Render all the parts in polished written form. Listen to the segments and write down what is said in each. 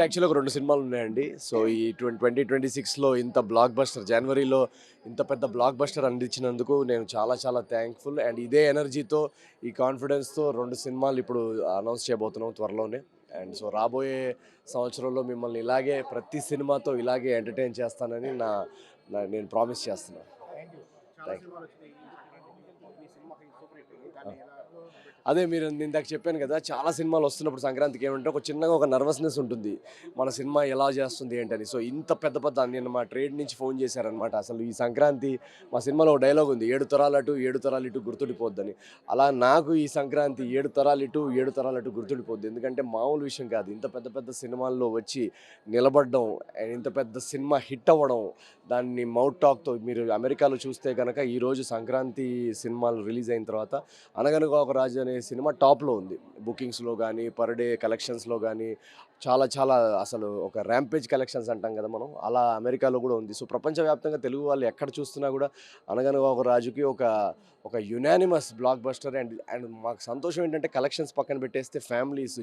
యాక్చువల్‌గా ఒక 2 సినిమాలు ఉన్నాయండి. సో, ఈ 2026లో ఇంత బ్లాక్ బస్టర్ జనవరిలో ఇంత పెద్ద బ్లాక్ బస్టర్ అందించినందుకు నేను చాలా చాలా థాంక్‌ఫుల్. అండ్ ఇదే ఎనర్జీతో, ఈ కాన్ఫిడెన్స్‌తో 2 సినిమాలు ఇప్పుడు అనౌన్స్ చేయబోతున్నాం త్వరలోనే. అండ్ సో, రాబోయే సంవత్సరంలో మిమ్మల్ని ఇలాగే ప్రతి సినిమాతో ఇలాగే ఎంటర్‌టైన్ చేస్తానని నేను ప్రామిస్ చేస్తున్నాను. Thank you. చాలా థాంక్ యూ. సినిమాలొచ్చినాయి. ఈ సంక్రాంతికి మీ సినిమాకి సూపర్ హిట్. ఆ! దాన్ని ఎలా అదే మీరు ఇందాక చెప్పాను కదా! చాలా సినిమాలు వస్తున్నప్పుడు సంక్రాంతికి ఏమంటే ఒక చిన్నగా ఒక నర్వస్‌నెస్ ఉంటుంది. మన సినిమా ఎలా చేస్తుంది ఏంటని. సో, ఇంత పెద్ద పెద్ద నేను మా ట్రేడ్ నుంచి ఫోన్ చేశారనమాట. అసలు ఈ సంక్రాంతి మా సినిమాలో ఒక డైలాగ్ ఉంది. 7 తరాలు అటు 7 తరాలు ఇటు గుర్తుండిపోద్దని. అలా నాకు ఈ సంక్రాంతి 7 తరాలు ఇటు 7 తరాలు అటు గుర్తుండిపోద్ది. ఎందుకంటే మామూలు విషయం కాదు. ఇంత పెద్ద పెద్ద సినిమాల్లో వచ్చి నిలబడడం, అండ్ ఇంత పెద్ద సినిమా హిట్ అవ్వడం, దాన్ని మౌత్ టాక్‌తో మీరు అమెరికాలో చూస్తే గనక ఈరోజు సంక్రాంతి సినిమాలు రిలీజ్ అయిన తర్వాత 'అనగనగా ఒక రాజు' అనే సినిమా టాప్‌లో ఉంది. బుకింగ్స్‌లో గానీ, పర్ డే కలెక్షన్స్‌లో గానీ చాలా చాలా అసలు ఒక ర్యాంపేజ్ కలెక్షన్స్ అంటాం కదా మనం. అలా అమెరికాలో గూడా ఉంది. సో, ప్రపంచవ్యాప్తంగా తెలుగు వాళ్ళు ఎక్కడ చూస్తున్నా గూడా 'అనగనగా ఒక రాజుకి' ఒక unanimous block buster. And and మాకు సంతోషం ఏంటంటే కలెక్షన్స్ పక్కన పెట్టేస్తే ఫ్యామిలీస్,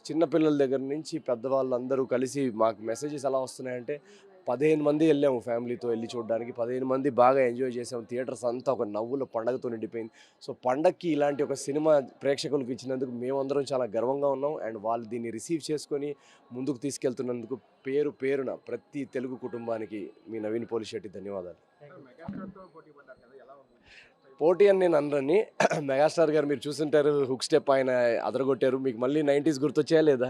చిన్న పిల్లల దగ్గర నుంచి పెద్దవాళ్ళందరూ కలిసి మాకు మెసేజెస్ ఎలా వస్తున్నాయంటే 15 మంది ఎళ్ళాము ఫ్యామిలీతో ఎళ్లి చూడడానికి. 15 మంది బాగా ఎంజాయ్ చేసాము. థియేటర్స్ అంతా ఒక నవ్వుల పండగతో నిండిపోయింది. సో, పండక్కి ఇలాంటి ఒక సినిమా ప్రేక్షకులకు ఇచ్చినందుకు మేమందరం చాలా గర్వంగా ఉన్నాం. అండ్ వాళ్ళు దీన్ని రిసీవ్ చేసుకొని ముందుకు తీసుకెళ్తున్నందుకు పేరు పేరున ప్రతి తెలుగు కుటుంబానికి మీ నవీన్ పోలిశెట్టి ధన్యవాదాలు. మెగాస్టార్‌తో పోటీ పడ్డారు కదా! ఎలా ఉంది? పోటీ అని నేను అనరని. మెగాస్టార్ గారు మీరు చూసుంటారు, హుక్ స్టెప్ ఆయన అదరగొట్టారు. మీకు మళ్ళీ 90స్ గుర్తొచ్చాయా లేదా?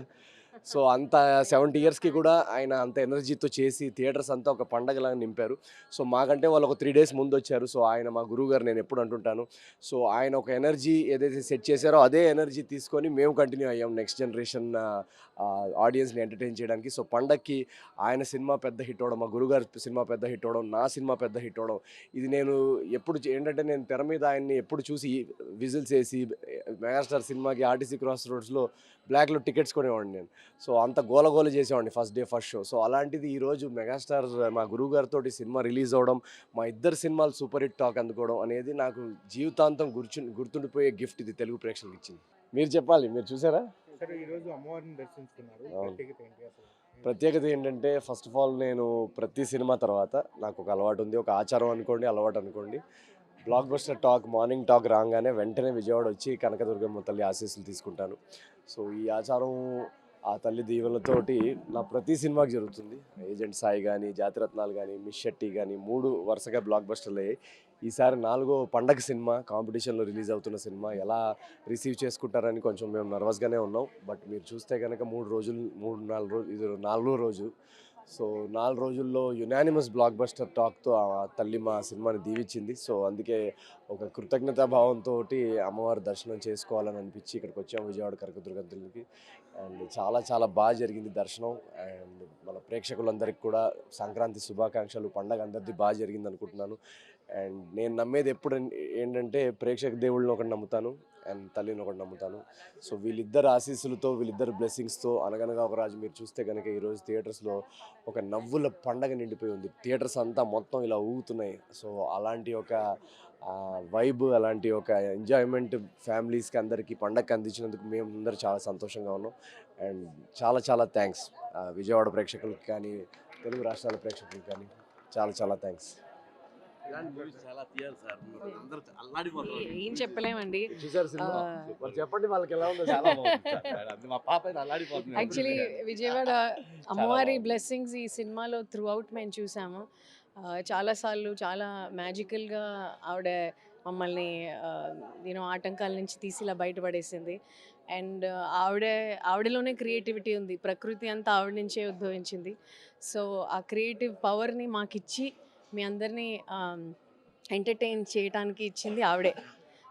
సో, అంత 70 ఇయర్స్‌కి కూడా ఆయన అంత ఎనర్జీతో చేసి థియేటర్స్ అంతా ఒక పండగలాగా నింపారు. సో, మాకంటే వాళ్ళు ఒక 3 డేస్ ముందొచ్చారు. సో, ఆయన మా గురువుగారు నేనెప్పుడు అంటుంటాను. సో, ఆయన ఒక ఎనర్జీ ఏదైతే సెట్ చేశారో అదే ఎనర్జీ తీసుకొని మేము కంటిన్యూ అయ్యాం నెక్స్ట్ జనరేషన్ ఆడియన్స్‌ని ఎంటర్‌టైన్ చేయడానికి. సో, పండక్కి ఆయన సినిమా పెద్ద హిట్ అవ్వడం, మా గురువుగారి సినిమా పెద్ద హిట్ అవ్వడం, నా సినిమా పెద్ద హిట్ అవ్వడం. ఇది నేను ఎప్పుడు ఏంటంటే నేను తెర మీద ఆయన్ని ఎప్పుడు చూసి విజిల్స్ ఏసి మెగాస్టార్ సినిమాకి ఆర్టీసీ క్రాస్ రోడ్స్‌లో బ్లాక్‌లో టికెట్స్ కొనేవాడిని నేను. సో, అంత గోలగోల చేసేవాడిని first day, first show. So, అలాంటిది ఈరోజు మెగాస్టార్ మా గురువుగారితోటి సినిమా రిలీజ్ అవ్వడం, మా ఇద్దరి సినిమాలు సూపర్ హిట్ టాక్ అందుకోవడం అనేది నాకు జీవితాంతం గుర్తుండిపోయే గిఫ్ట్ ఇది తెలుగు ప్రేక్షకులకు ఇచ్చింది. మీరు చెప్పాలి. మీరు చూసారా? సరే ఈరోజు అమ్మవారిని దర్శించుకున్నారు. అవును. ప్రత్యేకత ఏంటి అసలు? ప్రత్యేకత ఏంటంటే ఫస్ట్ ఆఫ్ ఆల్ నేను ప్రతి సినిమా తర్వాత నాకు ఒక అలవాటు ఉంది. ఒక ఆచారం అనుకోండి, అలవాటు అనుకోండి. Block buster talk, morning talk రాంగానే వెంటనే విజయవాడ వచ్చి కనకదుర్గమ్మ తల్లి ఆశీస్సులు తీసుకుంటాను. సో, ఈ ఆచారం ఆ తల్లి దీవెనలతోటి నా ప్రతి సినిమాకి జరుగుతుంది. 'ఏజెంట్ సాయి' గానీ, 'జాతిరత్నాలు' గానీ, 'మిస్ శెట్టి' గానీ 3 వరుసగా బ్లాక్ బస్టర్‌లయ్యాయి. ఈసారి 4గో పండగ సినిమా, కాంపిటీషన్‌లో రిలీజ్ అవుతున్న సినిమా ఎలా రిసీవ్ చేసుకుంటారని కొంచెం మేము నర్వస్‌గానే ఉన్నాం. బట్ మీరు చూస్తే గనక 3 రోజులు 3, 4 రోజులు ఇది 4 రోజు. సో, 4 రోజుల్లో యునానిమస్ బ్లాక్ బస్టర్ టాక్‌తో ఆ తల్లి మా సినిమాని దీవించింది. సో, అందుకే ఒక కృతజ్ఞతా భావంతోటి అమ్మవారి దర్శనం చేసుకోవాలని అనిపించి ఇక్కడికొచ్చాము విజయవాడ కనకదుర్గ తల్లికి. అండ్ చాలా చాలా జరిగింది దర్శనం. అండ్ మన ప్రేక్షకులందరికీ కూడా సంక్రాంతి శుభాకాంక్షలు. పండగ అందరిది జరిగింది అనుకుంటున్నాను. అండ్ నేను నమ్మేది ఎప్పుడు ఏంటంటే ప్రేక్షక దేవుళ్ళని ఒకటి నమ్ముతాను. అండ్ తల్లిని ఒకటి నమ్ముతాను. సో, వీళ్ళిద్దరి ఆశీస్సులతో, వీళ్ళిద్దరి బ్లెస్సింగ్స్‌తో 'అనగనగా ఒక రాజు' మీరు చూస్తే గనక ఈరోజు థియేటర్స్‌లో ఒక నవ్వుల పండగ నిండిపోయి ఉంది. థియేటర్స్ అంతా మొత్తం ఇలా ఊగుతున్నాయి. సో, అలాంటి ఒక వైబ్, అలాంటి ఒక ఎంజాయ్‌మెంట్ ఫ్యామిలీస్‌కి అందరికీ పండగకి అందించినందుకు మేమందరం చాలా సంతోషంగా ఉన్నాం. అండ్ చాలా చాలా థ్యాంక్స్ విజయవాడ ప్రేక్షకులకి కానీ, తెలుగు రాష్ట్రాల ప్రేక్షకులకి కానీ చాలా చాలా థ్యాంక్స్. ఇలాంటి మూవీస్ చాలా తీయాలి సార్. అందరూ అల్లాడిపోతున్నారు. ఏం చెప్పలేమండి. చూసారు సినిమా? ఆ, మరి చెప్పండి వాళ్ళకి ఎలా ఉందో. చాలా బాగుంది సార్. అది మా పాప అయితే అల్లాడిపోతుంది. యాక్చువల్లీ విజయవాడ అమ్మవారి బ్లెస్సింగ్స్ ఈ సినిమాలో త్రూ అవుట్ మేము చూసాము. చాలాసార్లు చాలా మ్యాజికల్గా ఆవిడ మమ్మల్ని ఆటంకాల నుంచి తీసి ఇలా బయటపడేసింది. అండ్ ఆవిడలోనే క్రియేటివిటీ ఉంది. ప్రకృతి అంతా ఆవిడ నుంచే ఉద్భవించింది. సో ఆ క్రియేటివ్ పవర్ని మాకిచ్చి మీ అందరినీ ఎంటర్టైన్ చేయడానికి ఇచ్చింది ఆవిడే.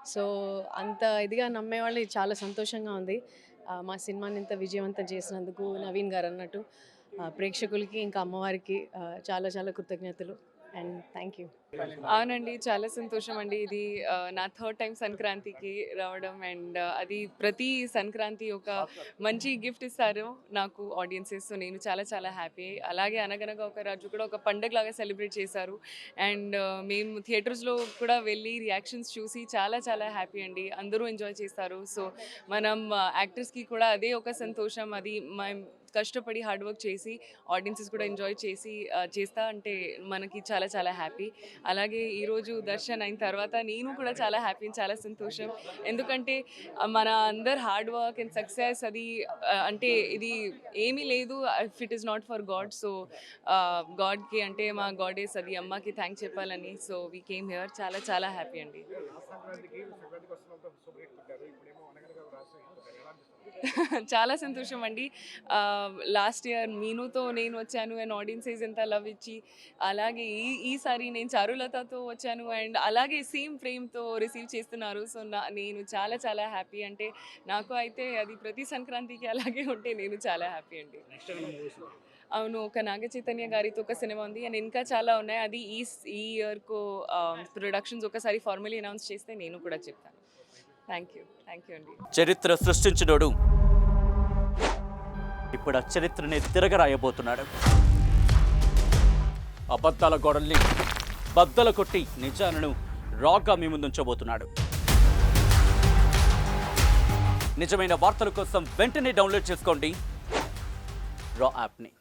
సో అంత ఇదిగా నమ్మేవాళ్ళు చాలా సంతోషంగా ఉంది. మా సినిమాని ఇంత విజయవంతం చేసినందుకు నవీన్ గారు అన్నట్టు ప్రేక్షకులకి ఇంకా అమ్మవారికి చాలా చాలా కృతజ్ఞతలు అండ్ థ్యాంక్ యూ. అవునండి, చాలా సంతోషం అండి. ఇది నా థర్డ్ టైం సంక్రాంతికి రావడం అండ్ అది ప్రతి సంక్రాంతి ఒక మంచి గిఫ్ట్ ఇస్తారు నాకు ఆడియన్సెస్. సో నేను చాలా చాలా హ్యాపీ. అలాగే అనగనగా ఒక రాజు కూడా ఒక పండగలాగా సెలబ్రేట్ చేశారు అండ్ మేము థియేటర్స్లో కూడా వెళ్ళి రియాక్షన్స్ చూసి చాలా చాలా హ్యాపీ అండి. అందరూ ఎంజాయ్ చేస్తారు. సో మనం యాక్టర్స్కి కూడా అదే ఒక సంతోషం. అది మేము కష్టపడి హార్డ్ వర్క్ చేసి ఆడియన్సెస్ కూడా ఎంజాయ్ చేసి చేస్తా అంటే మనకి చాలా చాలా హ్యాపీ. అలాగే ఈరోజు దర్శన్ అయిన తర్వాత నేను కూడా చాలా హ్యాపీ, చాలా సంతోషం. ఎందుకంటే మన అందరు హార్డ్ వర్క్ అండ్ సక్సెస్ అది అంటే ఇది ఏమీ లేదు if it is not for God. So గాడ్కి అంటే మా గాడెస్ అది అమ్మకి థ్యాంక్స్ చెప్పాలని. So we came here. చాలా చాలా హ్యాపీ అండి. సంక్రాంతికి వస్తున్నంత సూపర్ హిట్ కొట్టారు. ఇప్పుడేమో అనగనగా రాసి ఎలా అనిపిస్తుంది? చాలా సంతోషం అండి. లాస్ట్ ఇయర్ మీనుతో నేను వచ్చాను అండ్ ఆడియన్సెస్ ఎంత లవ్ ఇచ్చి, అలాగే ఈసారి నేను చారులతతో వచ్చాను అండ్ అలాగే సేమ్ ఫ్రేమ్తో రిసీవ్ చేస్తున్నారు. సో నేను చాలా చాలా హ్యాపీ. అంటే నాకు అయితే అది ప్రతి సంక్రాంతికి అలాగే ఉంటే నేను చాలా హ్యాపీ అండి. అవును, ఒక నాగ చైతన్య గారితో ఒక సినిమా ఉంది అండ్ ఇంకా చాలా ఉన్నాయి. అది ఈ ఇయర్కు ప్రొడక్షన్స్ ఒకసారి ఫార్మలీ అనౌన్స్ చేస్తే నేను కూడా చెప్తాను. థ్యాంక్ యూ అండి. చరిత్ర సృష్టించినోడు ఇప్పుడు ఆ చరిత్రని తిరగరాయబోతున్నాడు. అబద్ధాల గోడల్ని బద్దల కొట్టి నిజాలను రాగా మీ ముందుంచబోతున్నాడు. నిజమైన వార్తల కోసం వెంటనే డౌన్లోడ్ చేసుకోండి రా యాప్ని.